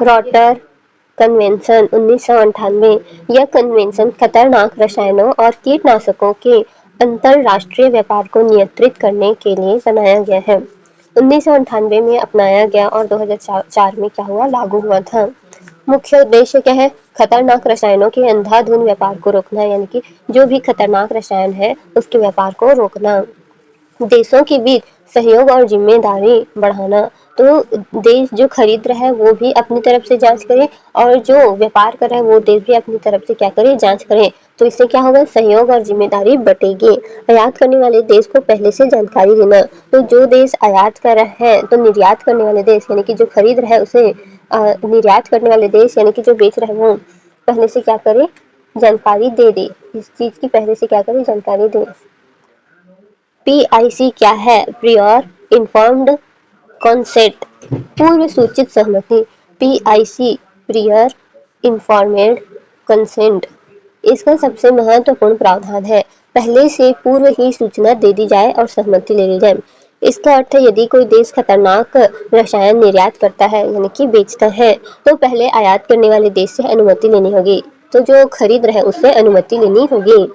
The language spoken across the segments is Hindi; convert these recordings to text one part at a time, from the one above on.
Water convention 1998। यह कन्वेंशन खतरनाक रसायनों और कीटनाशकों के अंतरराष्ट्रीय व्यापार को नियंत्रित करने के लिए बनाया गया है। 1998 में अपनाया गया और 2004 में क्या हुआ, लागू हुआ था। मुख्य उद्देश्य क्या है, खतरनाक रसायनों के अंधाधुंध व्यापार को रोकना, यानी कि जो भी खतरनाक रसायन है उसके व्यापार को रोकना। देशों के बीच सहयोग और जिम्मेदारी बढ़ाना, तो देश जो खरीद रहा है वो भी अपनी तरफ से जांच करे और जो व्यापार कर रहा है वो देश भी अपनी तरफ से क्या करे, जांच करे। तो इससे क्या होगा, सहयोग और जिम्मेदारी बटेगी। आयात करने वाले देश को पहले से जानकारी देना, तो जो देश आयात कर रहा है तो निर्यात करने वाले देश यानी कि जो खरीद रहा है उसे निर्यात करने वाले देश यानी कि जो बेच रहा है वो पहले से क्या करे, जानकारी दे दे, इस चीज की पहले से क्या करे, जानकारी दे। PIC क्या है, प्रियर इन्फॉर्म्ड कंसेंट, पूर्व सूचित सहमति। PIC प्रियर इन्फॉर्मेड कंसेंट, इसका सबसे महत्वपूर्ण प्रावधान है, पहले से पूर्व ही सूचना दे दी जाए और सहमति ले ली जाए। इसका अर्थ है यदि कोई देश खतरनाक रसायन निर्यात करता है यानी कि बेचता है तो पहले आयात करने वाले देश से अनुमति लेनी होगी, तो जो खरीद रहे उससे अनुमति लेनी होगी।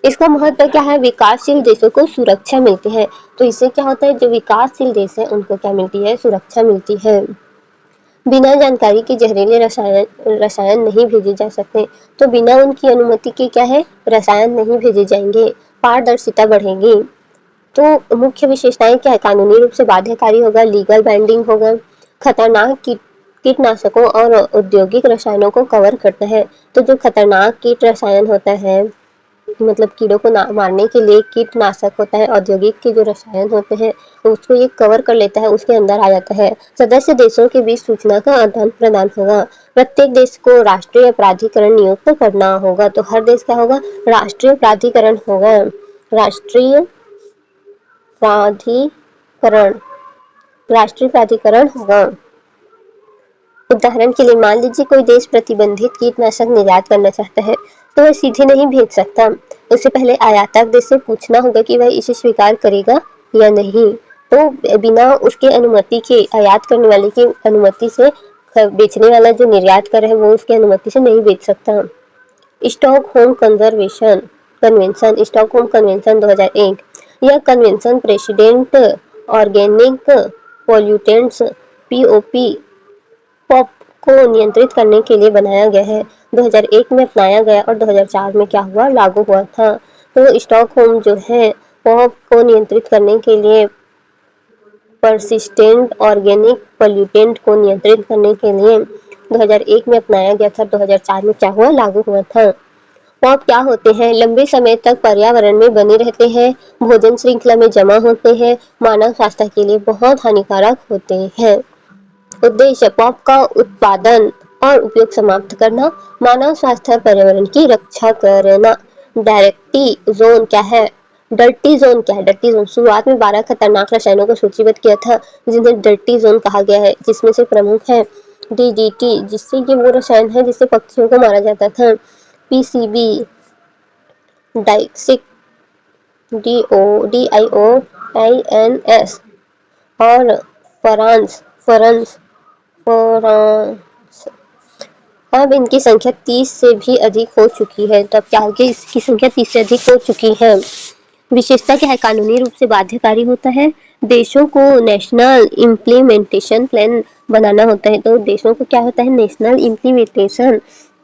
इसका महत्व क्या है, विकासशील देशों को सुरक्षा मिलती है, तो इससे क्या होता है, जो विकासशील देश है उनको क्या मिलती है, सुरक्षा मिलती है। बिना जानकारी के जहरीले रसायन नहीं भेजे जा सकते, तो बिना उनकी अनुमति के क्या है, रसायन नहीं भेजे जाएंगे। पारदर्शिता बढ़ेगी। तो मुख्य विशेषताएं क्या है, कानूनी रूप से बाध्यकारी होगा, लीगल बाइंडिंग होगा, खतरनाक कीटनाशकों और औद्योगिक रसायनों को कवर करता है। तो जो खतरनाक कीट रसायन होता है, मतलब कीड़ों को मारने के लिए कीटनाशक होता है, औद्योगिक के जो रसायन होते हैं उसको ये कवर कर लेता है, उसके अंदर आ जाता है। सदस्य देशों के बीच सूचना का आदान प्रदान होगा। प्रत्येक देश को राष्ट्रीय प्राधिकरण नियुक्त करना होगा, तो हर देश क्या होगा, राष्ट्रीय प्राधिकरण होगा। राष्ट्रीय प्राधिकरण, राष्ट्रीय प्राधिकरण होगा। उदाहरण के लिए मान लीजिए कोई देश प्रतिबंधित कीटनाशक निर्यात करना चाहता है तो वह सीधे नहीं भेज सकता, उससे पहले आयातक देश से पूछना होगा कि वह इसे स्वीकार करेगा या नहीं। तो बिना उसके अनुमति के, आयात करने वाले की अनुमति से बेचने वाला जो निर्यात कर रहा है वो उसकी अनुमति से नहीं बेच सकता। Stockholm convention, Stockholm convention 2001। यह convention president organic pollutants POP pop को नियंत्रित करने के लिए बनाया गया है। 2001 में अपनाया गया और 2004 में क्या हुआ, लागू हुआ था। तो स्टॉकहोम जो है पॉप को नियंत्रित करने के लिए, परसिस्टेंट ऑर्गेनिक पोल्यूटेंट को नियंत्रित करने के लिए 2001 में अपनाया गया था, 2004 में क्या हुआ, लागू हुआ था। पॉप क्या होते हैं, लंबे समय तक पर्यावरण में बने रहते हैं, भोजन श्रृंखला में जमा होते हैं, मानव स्वास्थ्य के लिए बहुत हानिकारक होते हैं। उद्देश्य पॉप का उत्पादन और उपयोग समाप्त करना, मानव स्वास्थ्य और पर्यावरण की रक्षा करना। डायरेक्टी जोन क्या है, डर्टी जोन क्या है, डर्टी जोन शुरुआत में 12 खतरनाक रसायनों को सूचीबद्ध किया था जिन्हें डर्टी जोन कहा गया है, जिसमें से प्रमुख है DDT, जिससे ये वो रसायन है जिससे पक्षियों को मारा जाता था, PCB, डाइक्सिक, DIOINS और फरांस फरंस फरांस। अब इनकी संख्या 30 से भी अधिक हो चुकी है, तो अब क्या होगी, इसकी संख्या 30 से अधिक हो चुकी है। विशेषता क्या है, कानूनी रूप से बाध्यकारी होता है, देशों को नेशनल इम्प्लीमेंटेशन प्लान बनाना होता है, तो देशों को क्या होता है, नेशनल इम्प्लीमेंटेशन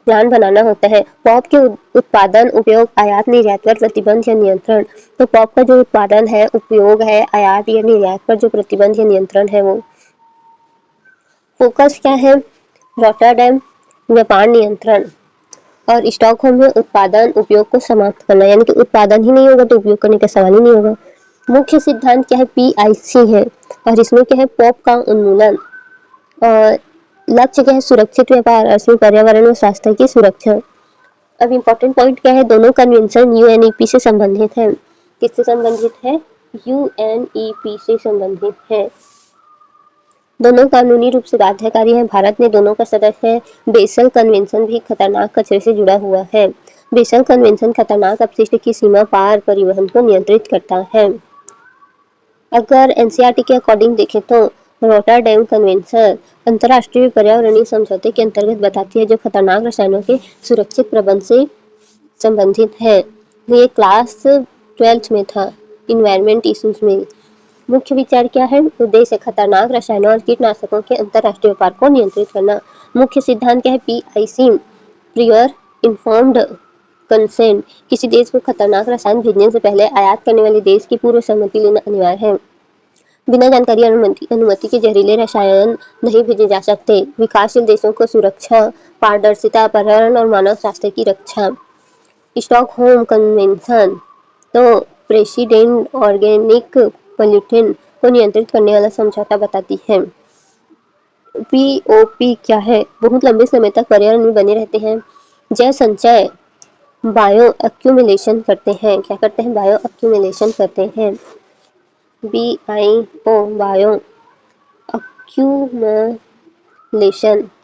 प्लान बनाना होता है। पॉप के उत्पादन, उपयोग, आयात निर्यात पर प्रतिबंध या नियंत्रण, तो पॉप का जो उत्पादन है, उपयोग है, आयात या निर्यात पर जो प्रतिबंध या नियंत्रण है वो। फोकस क्या है, रॉटरडैम व्यापार नियंत्रण, और स्टॉकहोम में उत्पादन उपयोग को समाप्त करना, यानी कि उत्पादन ही नहीं होगा तो उपयोग करने का सवाल ही नहीं होगा। मुख्य सिद्धांत क्या है, PIC है, और इसमें क्या है, पॉप का उन्मूलन, और लक्ष्य क्या है, सुरक्षित व्यापार, इसमें पर्यावरण और स्वास्थ्य की सुरक्षा। अब इम्पोर्टेंट पॉइंट क्या है, दोनों कन्वेंशन UNEP से संबंधित है। किससे संबंधित है, UNEP से संबंधित है। दोनों कानूनी रूप से बाध्यकारी हैं, भारत ने दोनों का सदस्य है। बेसल कन्वेंशन भी खतरनाक कचरे से जुड़ा हुआ है। बेसल कन्वेंशन खतरनाक अपशिष्ट की सीमा पार परिवहन को नियंत्रित करता है। अगर NCERT के अकॉर्डिंग देखें तो रोटरडैम कन्वेंशन अंतर्राष्ट्रीय पर्यावरणीय समझौते के अंतर्गत बताती है जो खतरनाक रसायनों के सुरक्षित प्रबंधन से संबंधित है। ये क्लास 12 में था, इन्वायरमेंट इश्यूज में। मुख्य विचार क्या है? उद्देश्य खतरनाक रसायनों और कीटनाशकों के अंतर्राष्ट्रीय व्यापार को नियंत्रित करना। मुख्य सिद्धांत क्या है? PIC prior informed consent. किसी देश को खतरनाक रसायन भेजने से पहले आयात करने वाले देश की पूर्व सहमति लेना अनिवार्य है। बिना जानकारी अनुमति के जहरीले रसायन नहीं भेजे जा सकते। विकासशील देशों को सुरक्षा, पारदर्शिता, पर्यावरण और मानव स्वास्थ्य की रक्षा। स्टॉकहोम कन्वेंशन तो प्रेसिडेंट ऑर्गेनिक पॉल्यूटेंट को नियंत्रित करने वाला समझौता बताती है। POP क्या है? बहुत लंबे समय तक पर्यावरण में बने रहते हैं। जैव संचय बायो एक्यूमुलेशन करते हैं। क्या करते हैं? बायो एक्यूमुलेशन करते हैं। BIO बायो एक्यूमुलेशन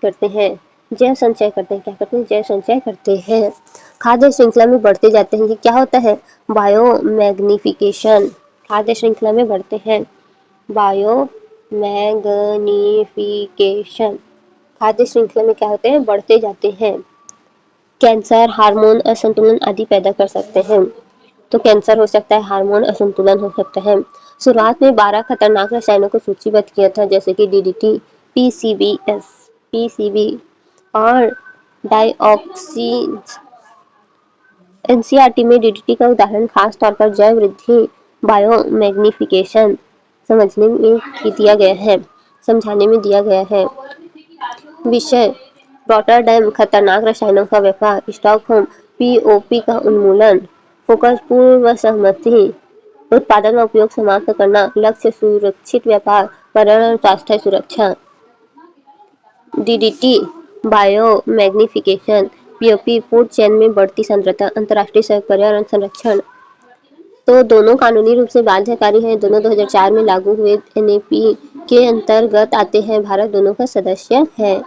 करते हैं। जैव संचय करते हैं। क्या करते हैं? जैव संचय करते हैं। खाद्य श्रृंखला में बढ़ते जाते हैं। ये क्या होता है? Bio magnification. खाद्य श्रृंखला में बढ़ते हैं। Bio magnification. खाद्य श्रृंखला में क्या होते हैं? बढ़ते जाते हैं। कैंसर, हार्मोन असंतुलन आदि पैदा कर सकते हैं। तो कैंसर हो सकता है, हार्मोन असंतुलन हो सकता है। शुरुआत में 12 खतरनाक रसायनों को सूचीबद्ध किया था, जैसे कि DDT, PCB और डाइऑक्सी। NCERT में DDT का उदाहरण खास तौर पर जैव वृद्धि बायोमैग्निफिकेशन समझाने में दिया गया है। विषय रॉटरडैम खतरनाक रसायनों का व्यापार, स्टॉकहोम POP का उन्मूलन, फोकस पूर्व सहमति, उत्पादन व उपयोग समाप्त करना, लक्ष्य सुरक्षित व्यापार, पर्यावरण स्वास्थ्य सुरक्षा। DDT biomagnification, POP food chain में बढ़ती सांद्रता, अंतर्राष्ट्रीय सहयोग, पर्यावरण संरक्षण। तो दोनों कानूनी रूप से बाध्यकारी हैं। दोनों 2004 में लागू हुए NAP के अंतर्गत आते हैं। भारत दोनों का सदस्य है।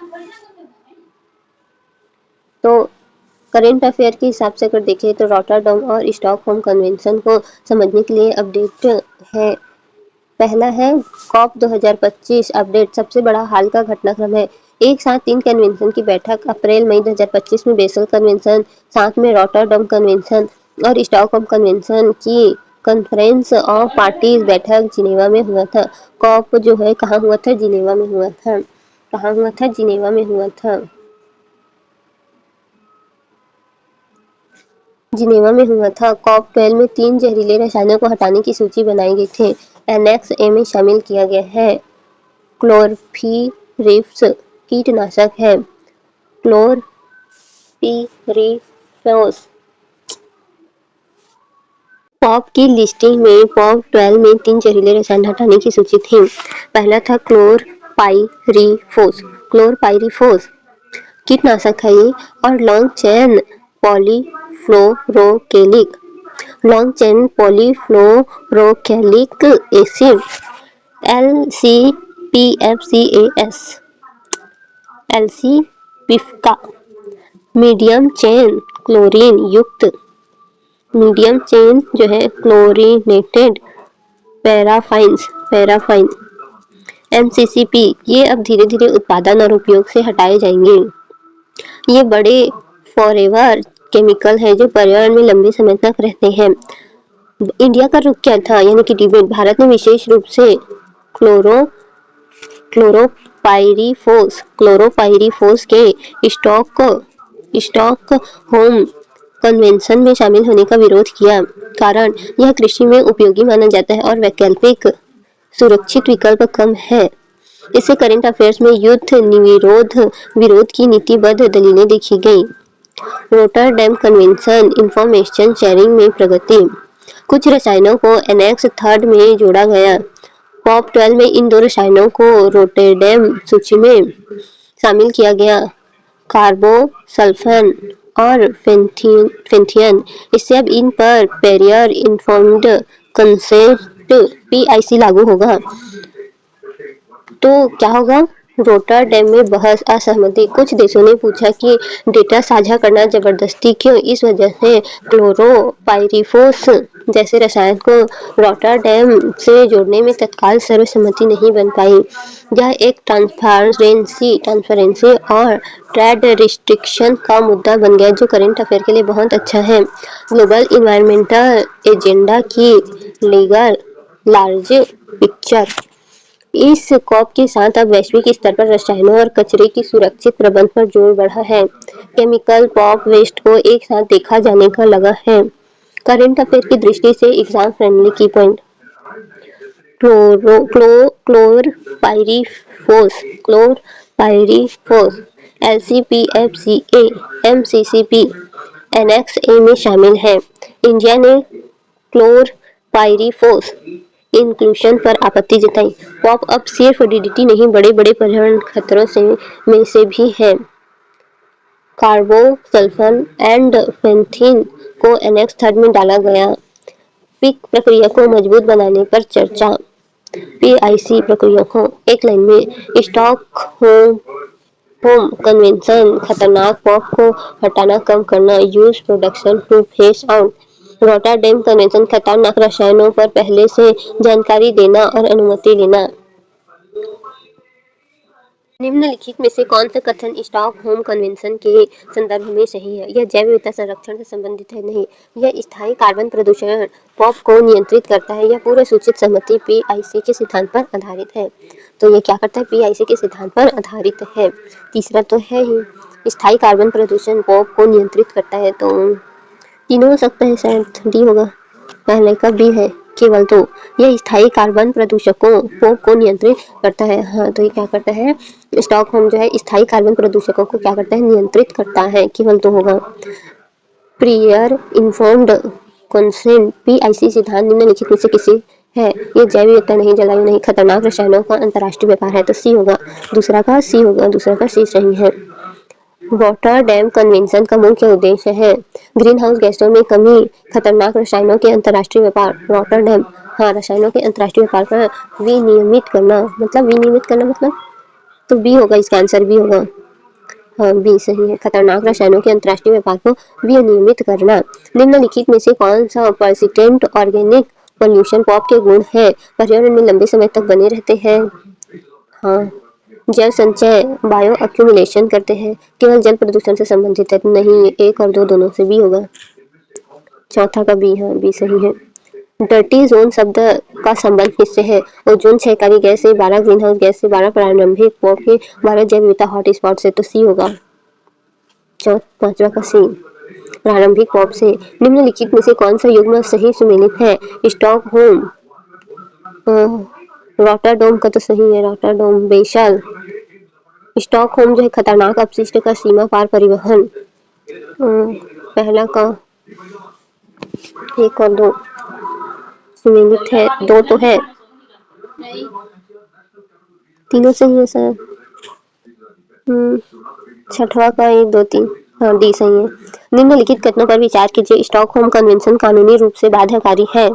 तो करेंट अफेयर के हिसाब से अगर देखें तो रॉटरडैम और स्टॉकहोम कन्वेंशन को समझने के लिए अपडेट है। पहला है COP 2025 अपडेट, सबसे बड़ा हाल का घटनाक्रम है। एक साथ 3 कन्वेंशन की बैठक, अप्रैल मई 2025 में बेसल कन्वेंशन, साथ में रॉटरडैम कन्वेंशन और स्टॉकहोम कन्वेंशन की कॉन्फ्रेंस ऑफ पार्टीज बैठक जिनेवा में हुआ था। COP जो है कहाँ हुआ था? जिनेवा में हुआ था। कहाँ हुआ था? जिनेवा में हुआ था। जिनेवा में हुआ था। COP 12 में 3 जहरीले रसायनों को हटाने की सूची बनाई गई थी। एनेक्स ए में शामिल किया गया है। क्लोरफीरिफ्स कीटनाशक है। क्लोरफीरिफोस। पॉप की लिस्टिंग में COP 12 में 3 जहरीले रसायन हटाने की सूची थी। पहला था क्लोरपाइरिफोस कीटनाशक है ये, और long chain polyfluoroalkyl acid LCPFCAS medium chain जो है क्लोरीनेटेड पैराफाइन MCCP, ये अब धीरे धीरे उत्पादन और उपयोग से हटाए जाएंगे। ये बड़े फॉरएवर केमिकल है जो पर्यावरण में लंबे समय तक रहते हैं। इंडिया का रुख क्या था, यानी कि डिबेट? भारत ने विशेष रूप से क्लोरोपाइरीफोस के स्टॉकहोम कन्वेंशन में शामिल होने का विरोध किया। कारण, यह कृषि में उपयोगी माना जाता है और वैकल्पिक सुरक्षित विकल्प कम है। इससे करंट अफेयर्स में युद्ध विरोध की नीतिबद्ध दलीलें देखी गई। रोटरडैम कन्वेंशन इंफॉर्मेशन शेयरिंग में प्रगति, कुछ रसायनों को एनेक्स 3 में जोड़ा गया। COP 12 में इन 2 रसायनों को रोटरडैम सूची में शामिल किया गया, कार्बोसल्फान और फेंथियन। इससे अब इन पर पेरियर इन्फॉर्म्ड कंसेंट PIC लागू होगा। तो क्या होगा? रोटरडैम में बहस, असहमति। कुछ देशों ने पूछा कि डेटा साझा करना जबरदस्ती क्यों? इस वजह से क्लोरोपाइरीफोस जैसे रसायन को रोटरडैम से जोड़ने में तत्काल सर्वसम्मति नहीं बन पाई। यह एक ट्रांसपेरेंसी और ट्रेड रिस्ट्रिक्शन का मुद्दा बन गया, जो करंट अफेयर के लिए बहुत अच्छा है। ग्लोबल इन्वायरमेंटल एजेंडा की लीगल लार्ज पिक्चर। इस कॉप के साथ अब वैश्विक स्तर पर रसायनों और कचरे की सुरक्षित प्रबंधन पर जोर बढ़ा है। केमिकल पॉप वेस्ट को एक साथ देखा जाने का लगा है। करंट अफेयर की दृष्टि से एग्जाम फ्रेंडली की point. Chlorpyrifos LCPFCA MCCP annex A में शामिल है। इंडिया ने क्लोरपाइरीफोस इंक्लूशन पर आपत्ति जताई। पॉप अब सिर्फ डीडीटी नहीं, बड़े बड़े पर्यावरण खतरों में से भी है। कार्बोसल्फान एंड फेंथीन को एनेक्स 3 में डाला गया। पिक प्रक्रिया को मजबूत बनाने पर चर्चा। PIC प्रक्रिया को एक लाइन में स्टॉकहोम कन्वेंशन खतरनाक पॉप को हटाना, कम करना, use production to phase out. Rotterdam convention खतरनाक रसायनों पर पहले से जानकारी देना और अनुमति लेना। निम्नलिखित में से कौन सा कथन स्टॉकहोम कन्वेंशन के संदर्भ में सही है? यह जैव विविधता संरक्षण से संबंधित है। नहीं, यह स्थायी कार्बन प्रदूषण पॉप को नियंत्रित करता है। यह पूर्व सूचित सहमति PIC के सिद्धांत पर आधारित है। तो ये क्या करता है? PIC के सिद्धांत पर आधारित है। तीसरा तो है ही, स्थायी कार्बन प्रदूषण पॉप को नियंत्रित करता है, तो तीनों हो सकता है, शायद डी होगा। पहले का बी है केवल। तो यह स्थायी कार्बन प्रदूषकों को नियंत्रित करता है। हाँ, तो ये क्या करता है? स्टॉकहोम जो है स्थायी कार्बन प्रदूषकों को क्या करता है? नियंत्रित करता है। केवल तो होगा। प्रियर इन्फॉर्म्ड कंसेंट PIC सिद्धांत निम्नलिखित में से किसी है? ये जैव विविधता नहीं, जलवायु नहीं, खतरनाक रसायनों का अंतर्राष्ट्रीय व्यापार है, तो सी होगा। दूसरा का सी होगा। दूसरा का सी सही है। रोटरडैम कन्वेंशन का मुख्य उद्देश्य है ग्रीन हाउस गैसों में कमी, खतरनाक रसायनों के अंतर्राष्ट्रीय व्यापार। रोटरडैम, हाँ, रसायनों के अंतर्राष्ट्रीय व्यापार का विनियमित करना, मतलब तो बी होगा। इसका आंसर बी होगा। हाँ, बी सही है। खतरनाक रसायनों के अंतर्राष्ट्रीय व्यापार को विनियमित करना। निम्नलिखित में से कौन सा पर्सिस्टेंट ऑर्गेनिक पॉल्यूशन पॉप के गुण है? पर्यावरण में लंबे समय तक बने रहते हैं। हाँ, जल संचय, बायो अक्यूमुलेशन करते हैं, केवल जल प्रदूषण से संबंधित है। नहीं, एक और दो दोनों से बी होगा। चौथा का बी है। बी सही है। डर्टी जोन शब्द का संबंध किससे है? ओजोन क्षयकारी गैस से, 12 ग्रीन हाउस गैस से, 12 प्रारंभिक पॉप के, 12 जैव विविधता हॉट स्पॉट से, तो सी होगा। पांचवा का सी, प्रारंभिक पॉप से। निम्नलिखित में से कौन सा युग्म सही सुमेलित है? स्टॉकहोम, रोटरडैम का तो सही है। रोटरडैम, बेशल। स्टॉकहोम जो है खतरनाक अपशिष्ट का सीमा पार परिवहन। पहला का एक और दो सुमेलित है, दो तो है, तीनों सही है सर। छठवा का 1 2 3, हाँ, डी सही है। निम्नलिखित कथनों पर विचार कीजिए। स्टॉकहोम कन्वेंशन कानूनी रूप से बाध्यकारी है।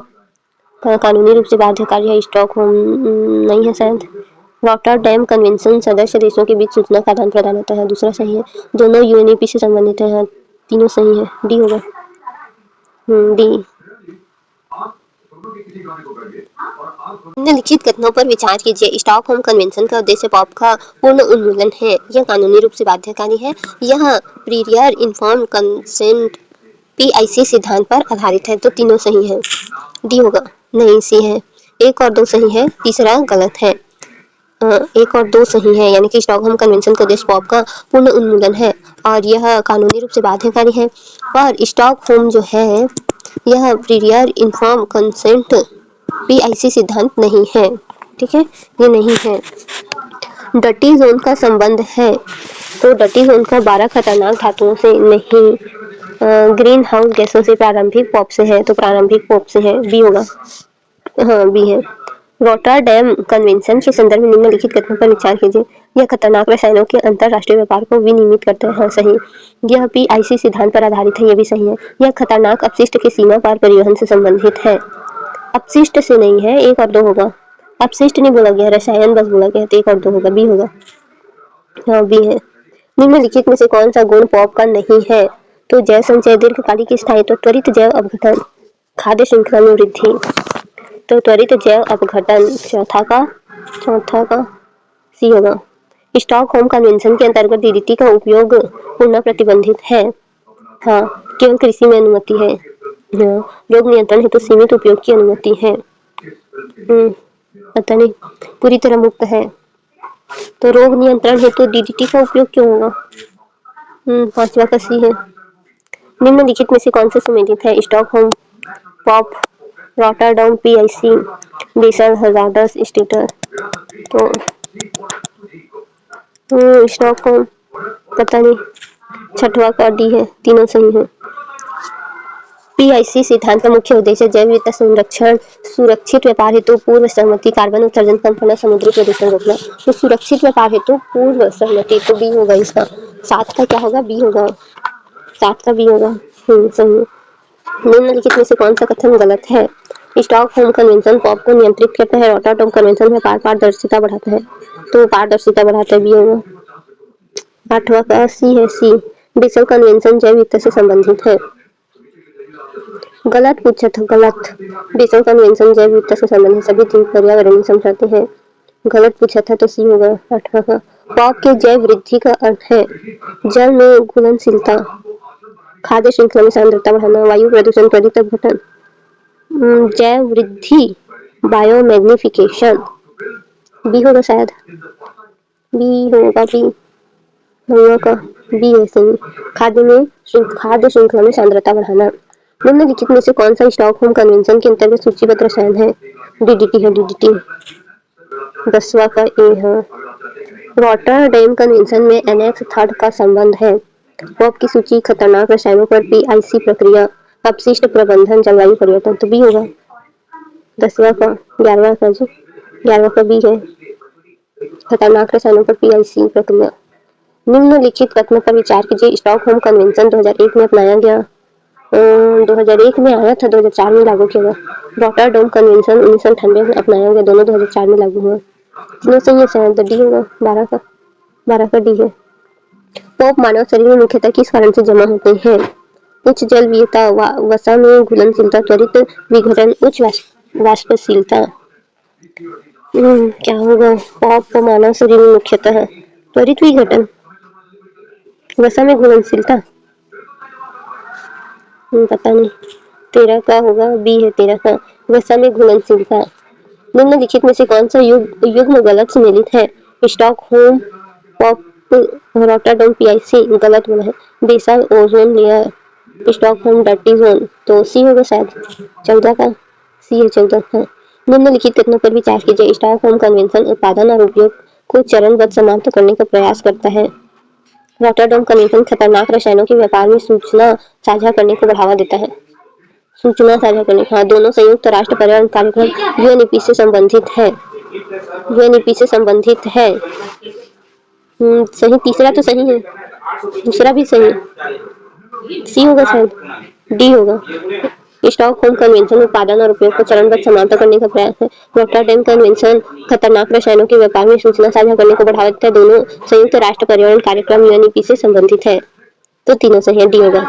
कानूनी रूप से बाध्यकारी है स्टॉकहोम, नहीं है शायद। रोटरडैम कन्वेंशन सदस्य देशों के बीच सूचना का आदान प्रदान होता है, दूसरा सही है। दोनों UNEP से संबंधित है, तीनों सही है। डी होगा। डी। निम्नलिखित कथनों पर विचार कीजिए। स्टॉकहोम कन्वेंशन का उद्देश्य पॉप का पूर्ण उन्मूलन है। यह कानूनी रूप से बाध्यकारी है। यह प्रियर इन्फॉर्म्ड कंसेंट PIC सिद्धांत पर आधारित है, तो तीनों सही है। डी होगा। नहीं, सी है। एक और दो सही है, तीसरा गलत है। एक और दो सही है, यानी कि स्टॉकहोम कन्वेंशन का उद्देश्य पॉप का पूर्ण उन्मूलन है और यह कानूनी रूप से बाध्यकारी है। और स्टॉकहोम जो है यह प्रियर इन्फॉर्म्ड कंसेंट PIC सिद्धांत नहीं है। ठीक है, ये नहीं है। डर्टी जोन का संबंध है, तो डर्टी जोन का 12 खतरनाक धातुओं से नहीं, ग्रीन हाउस गैसों से, प्रारंभिक पॉप से है, तो प्रारंभिक पॉप से है। बी होगा। हाँ, बी है। रोटरडैम कन्वेंशन के संदर्भ में निम्नलिखित कथनों पर विचार कीजिए। यह खतरनाक रसायनों के अंतरराष्ट्रीय व्यापार को विनियमित करते हैं। हाँ, सही। यह PIC सिद्धांत पर आधारित है, ये भी सही है। यह खतरनाक अपशिष्ट के सीमा पार परिवहन से संबंधित है। अपशिष्ट से नहीं है, एक और दो होगा। अपशिष्ट नहीं बोला गया, रसायन बस बोला गया, तो एक और दो होगा। बी होगा। हाँ, बी है। निम्नलिखित में से कौन सा गुण पॉप का नहीं है? तो जैव संचय, दीर्घकालिक स्थायित्व, त्वरित जैव अपघटन। खाद्य श्रृंखला में वृद्धि। तो त्वरित जैव अपघटन चौथा का सी होगा। स्टॉकहोम कन्वेंशन के अंतर्गत डीडीटी का उपयोग पुनः प्रतिबंधित है। हाँ, केवल कृषि में अनुमति है। हाँ, रोग नियंत्रण हेतु सीमित उपयोग की अनुमति है। पता नहीं, पूरी तरह मुक्त है। तो रोग नियंत्रण हेतु डीडीटी का उपयोग क्यों होगा? पांचवा का सी है। निम्नलिखित में से कौन सा सुमेलित है? Stockholm POP, Rotterdam PIC, Basel hazardous स्टेटर। तो स्टॉकहोम पता नहीं, छठवा का डी है, तीनों सही है। पीआईसी सिद्धांत का मुख्य उद्देश्य जैव विविधता संरक्षण, सुरक्षित व्यापार हेतु पूर्व सहमति, कार्बन उत्सर्जन कम करना, समुद्री प्रदूषण रोकना। तो सुरक्षित व्यापार हेतु पूर्व सहमति तो बी होगा इसका। 7 का क्या होगा? बी होगा। 7 का बी होगा। सही। निम्नलिखित में से कौन सा कथन गलत है? स्टॉकहोम कन्वेंशन पॉप को नियंत्रित करता है, रॉटरडम कन्वेंशन व्यापार पारदर्शिता बढ़ाता है। तो पारदर्शिता बढ़ाता है, बी होगा। 8वां का सी है, सी। बेसल कन्वेंशन जैव विविधता से संबंधित है। गलत पूछा था, गलत। बेसल कन्वेंशन जैव विविधता से संबंधित सभी जीव पर्यावरण समझाते हैं। गलत पूछा था, तो सी होगा 8वां का। पॉप के जैव वृद्धि का अर्थ है जल में घुलनशीलता, खाद्य श्रृंखला में सांद्रता बढ़ाना, वायु प्रदूषण, त्वरित अपघटन। जैव वृद्धि, बायोमैग्निफिकेशन, बी होगा शायद। बी होगा, बी होगा का बी है सही। खाद्य श्रृंखला में सांद्रता बढ़ाना। निम्नलिखित में से कौन सा स्टॉकहोम कन्वेंशन के अंतर्गत सूचीबद्ध रसायन है? डीडीटी है, डीडीटी। 10वां का ए है। रॉटरडैम कन्वेंशन में एनेक्स 3 का संबंध है। पॉप की सूची, खतरनाक रसायनों पर पीआईसी प्रक्रिया, अपशिष्ट प्रबंधन, जलवायु परिवर्तन। तो बी होगा। 10वां का 11वां का जी 11वां का बी है, खतरनाक रसायनों पर पीआईसी प्रक्रिया। निम्नलिखित कथनों पर विचार कीजिए। स्टॉकहोम कन्वेंशन 2001 में अपनाया गया, 2001 में आया था, 2004 में लागू किया गया। रॉटरडैम कन्वेंशन 1998 में अपनाया गया, दोनों 2004 में लागू हुआ। तीनों सही है शायद, डी होगा। 12 का डी है। पॉप मानव शरीर में मुख्यतः किस कारण से जमा होते हैं? उच्च जल विविधता, वसा में घुलनशीलता, त्वरित विघटन, उच्च वाष्पशीलता। क्या होगा? पॉप मानव शरीर में मुख्यतः त्वरित विघटन, वसा में घुलनशीलता। पता नहीं। 13 का होगा, बी है 13 का, वसा में घुलनशीलता। निम्नलिखित में से कौन सा युग्म गलत सुमेलित है? स्टॉकहोम पॉप, रॉटरडैम पीआईसी गलत बोला है। Basel ozone layer, Stockholm dirty zone. तो सी होगा शायद, 14 का सी है, 14 का। निम्नलिखित कथनों पर विचार कीजिए। स्टॉकहोम कन्वेंशन उत्पादन और उपयोग को चरणबद्ध समाप्त करने का प्रयास करता है। रॉटरडैम कन्वेंशन खतरनाक रसायनों के व्यापार में सूचना साझा करने को बढ़ावा देता है। सूचना साझा करने, हाँ, दोनों संयुक्त राष्ट्र पर्यावरण कार्यक्रम यूएनईपी से संबंधित है। यूएनईपी से संबंधित है। सही। तीसरा तो सही है, दूसरा भी सही है। सी होगा शायद, डी होगा। स्टॉकहोम कन्वेंशन उत्पादन और उपयोग को चरणबद्ध समाप्त करने का प्रयास है। रॉटरडैम कन्वेंशन खतरनाक रसायनों के व्यापार में सूचना साझा करने को बढ़ावा देता है, दोनों संयुक्त राष्ट्र पर्यावरण कार्यक्रम यूएनईपी से संबंधित है। तो तीनों सही है, डी होगा।